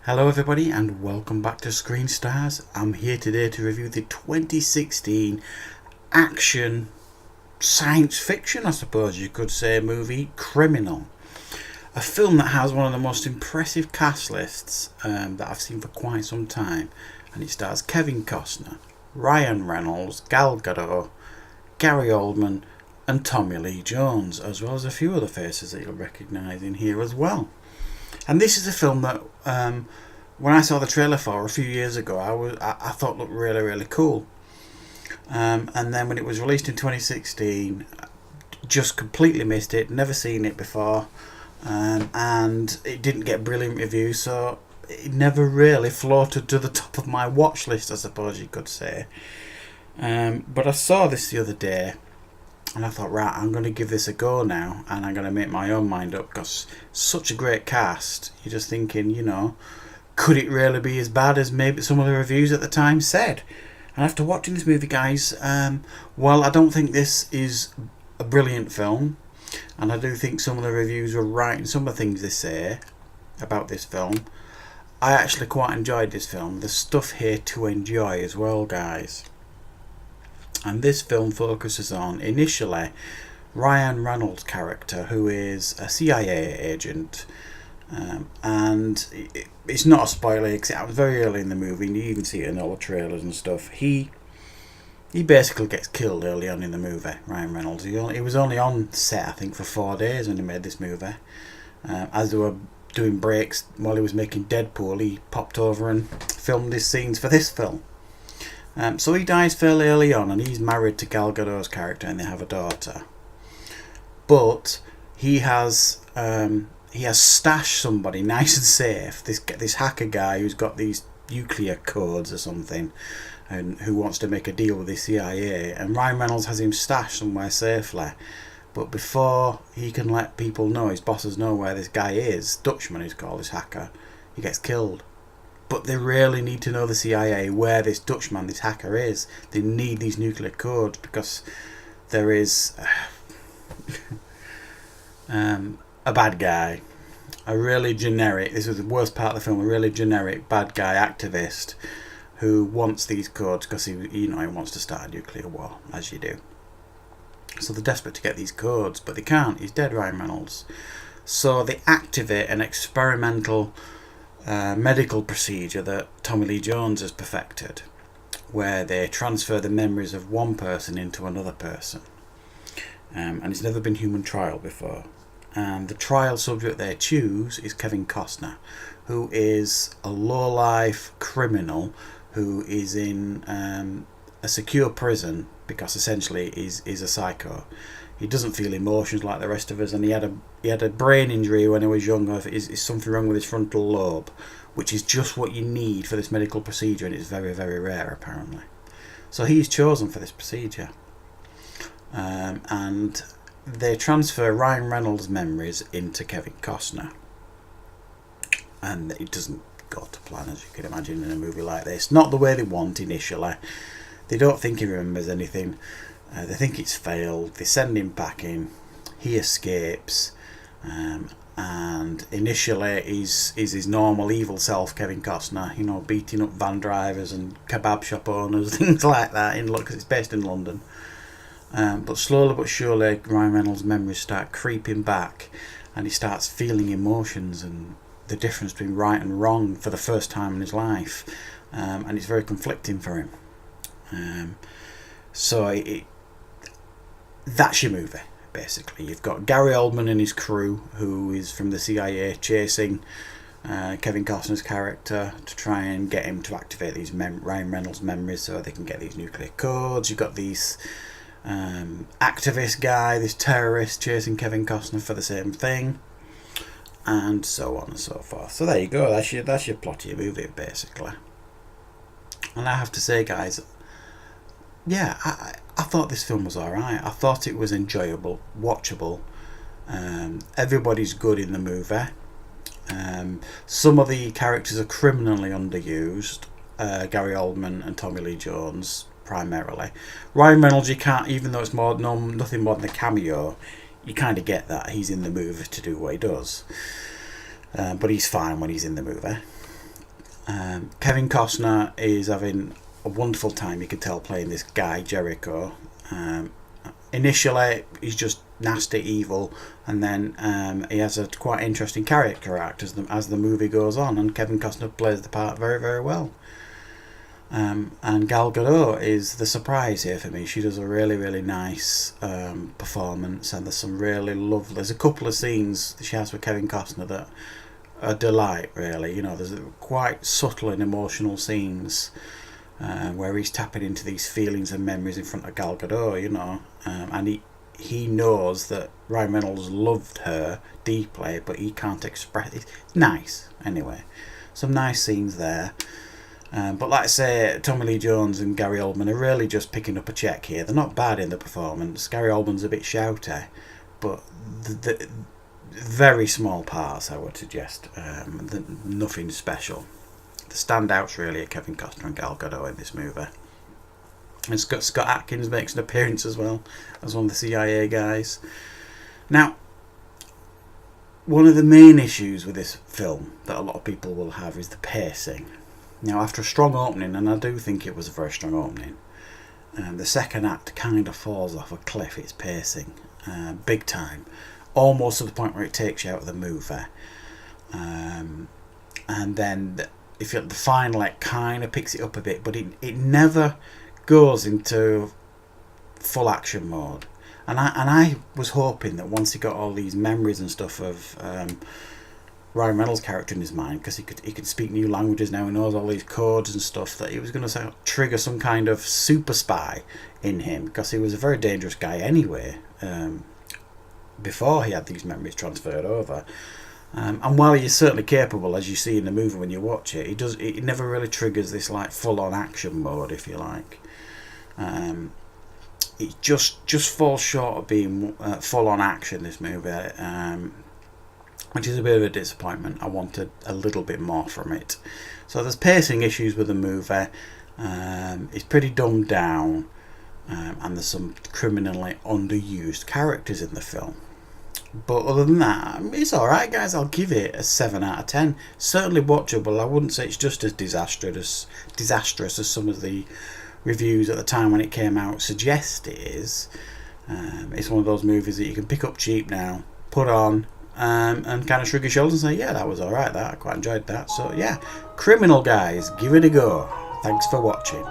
Hello everybody and welcome back to Screen Stars. I'm here today to review the 2016 action science fiction, I suppose you could say, movie Criminal. A film that has one of the most impressive cast lists that I've seen for quite some time, and it stars Kevin Costner, Ryan Reynolds, Gal Gadot, Gary Oldman and Tommy Lee Jones, as well as a few other faces that you'll recognise in here as well. And this is a film that when I saw the trailer for a few years ago, I thought looked really cool. And then when it was released in 2016, just completely missed it, never seen it before, and it didn't get brilliant reviews, so it never really floated to the top of my watch list, I suppose you could say. But I saw this the other day, and I thought, right, I'm going to give this a go now, and I'm going to make my own mind up, because such a great cast. You're just thinking, could it really be as bad as maybe some of the reviews at the time said? And after watching this movie, guys, while I don't think this is a brilliant film, and I do think some of the reviews were right in some of the things they say about this film, I actually quite enjoyed this film. There's stuff here to enjoy as well, guys. And this film focuses on, initially, Ryan Reynolds' character, who is a CIA agent. And it's not a spoiler, because it was very early in the movie, and you even see it in all the trailers and stuff. He basically gets killed early on in the movie, Ryan Reynolds. He was only on set, I think, for 4 days when he made this movie. As they were doing breaks while he was making Deadpool, he popped over and filmed his scenes for this film. So he dies fairly early on, and he's married to Gal Gadot's character, and they have a daughter. But he has stashed somebody nice and safe. This hacker guy who's got these nuclear codes or something, and who wants to make a deal with the CIA. And Ryan Reynolds has him stashed somewhere safely. But before he can let people know, his bosses know where this guy is, Dutchman he's called, this hacker, he gets killed. But they really need to know, the CIA, where this Dutchman, this hacker, is. They need these nuclear codes, because there is a bad guy, a really generic, this was the worst part of the film, a really generic bad guy activist who wants these codes because he wants to start a nuclear war, as you do. So they're desperate to get these codes, but they can't. He's dead, Ryan Reynolds. So they activate an experimental medical procedure that Tommy Lee Jones has perfected, where they transfer the memories of one person into another person. And it's never been human trial before. And the trial subject they choose is Kevin Costner, who is a low-life criminal who is in a secure prison because essentially he's a psycho. He doesn't feel emotions like the rest of us, and he had a brain injury when he was younger. Is something wrong with his frontal lobe, which is just what you need for this medical procedure, and it's very rare apparently. So he's chosen for this procedure, and they transfer Ryan Reynolds' memories into Kevin Costner, and it doesn't go to plan, as you can imagine, in a movie like this. Not the way they want initially. They don't think he remembers anything. They think it's failed. They send him packing. He escapes, and initially he's his normal evil self, Kevin Costner. Beating up van drivers and kebab shop owners, things like that. Because it's based in London. But slowly but surely, Ryan Reynolds' memories start creeping back, and he starts feeling emotions and the difference between right and wrong for the first time in his life, and it's very conflicting for him. That's your movie, basically. You've got Gary Oldman and his crew, who is from the CIA, chasing Kevin Costner's character to try and get him to activate these Ryan Reynolds' memories so they can get these nuclear codes. You've got these activist guy, this terrorist, chasing Kevin Costner for the same thing, and so on and so forth. So there you go. That's your plot of your movie, basically. And I have to say, guys, yeah, I thought this film was alright. I thought it was enjoyable, watchable. Everybody's good in the movie. Some of the characters are criminally underused. Gary Oldman and Tommy Lee Jones, primarily. Ryan Reynolds, you can't, even though it's nothing more than a cameo, you kind of get that he's in the movie to do what he does. But he's fine when he's in the movie. Kevin Costner is having a wonderful time, you can tell, playing this guy Jericho. Initially he's just nasty evil, and then he has a quite interesting character act as the movie goes on, and Kevin Costner plays the part very, very well. And Gal Gadot is the surprise here for me. She does a really, really nice performance, and there's some really lovely. There's a couple of scenes that she has with Kevin Costner that are a delight, really. You know, there's quite subtle and emotional scenes where he's tapping into these feelings and memories in front of Gal Gadot. You know, and he knows that Ryan Reynolds loved her deeply, but he can't express it. It's nice, anyway. Some nice scenes there. But like I say, Tommy Lee Jones and Gary Oldman are really just picking up a check here. They're not bad in the performance. Gary Oldman's a bit shouty, but the very small parts, I would suggest. Nothing special. The standouts really are Kevin Costner and Gal Gadot in this movie. And Scott Atkins makes an appearance as well as one of the CIA guys. Now, one of the main issues with this film that a lot of people will have is the pacing. Now, after a strong opening, and I do think it was a very strong opening, the second act kind of falls off a cliff. Its pacing, big time, almost to the point where it takes you out of the movie. And then the final act kind of picks it up a bit, but it never goes into full action mode. And I was hoping that once he got all these memories and stuff of Ryan Reynolds' character in his mind, because he could speak new languages now, he knows all these codes and stuff, that he was going to trigger some kind of super spy in him, because he was a very dangerous guy anyway, before he had these memories transferred over. And while he is certainly capable, as you see in the movie when you watch it, it never really triggers this like full-on action mode, if you like. It just falls short of being full-on action, this movie, which is a bit of a disappointment. I wanted a little bit more from it. So there's pacing issues with the movie. It's pretty dumbed down, and there's some criminally underused characters in the film. But other than that, it's alright, guys. I'll give it a 7 out of 10. Certainly watchable. I wouldn't say it's just as disastrous as some of the reviews at the time when it came out suggest it is. It's one of those movies that you can pick up cheap now, put on, and kind of shrug your shoulders and say, yeah, that was alright, I quite enjoyed that. So yeah, Criminal, guys, give it a go. Thanks for watching.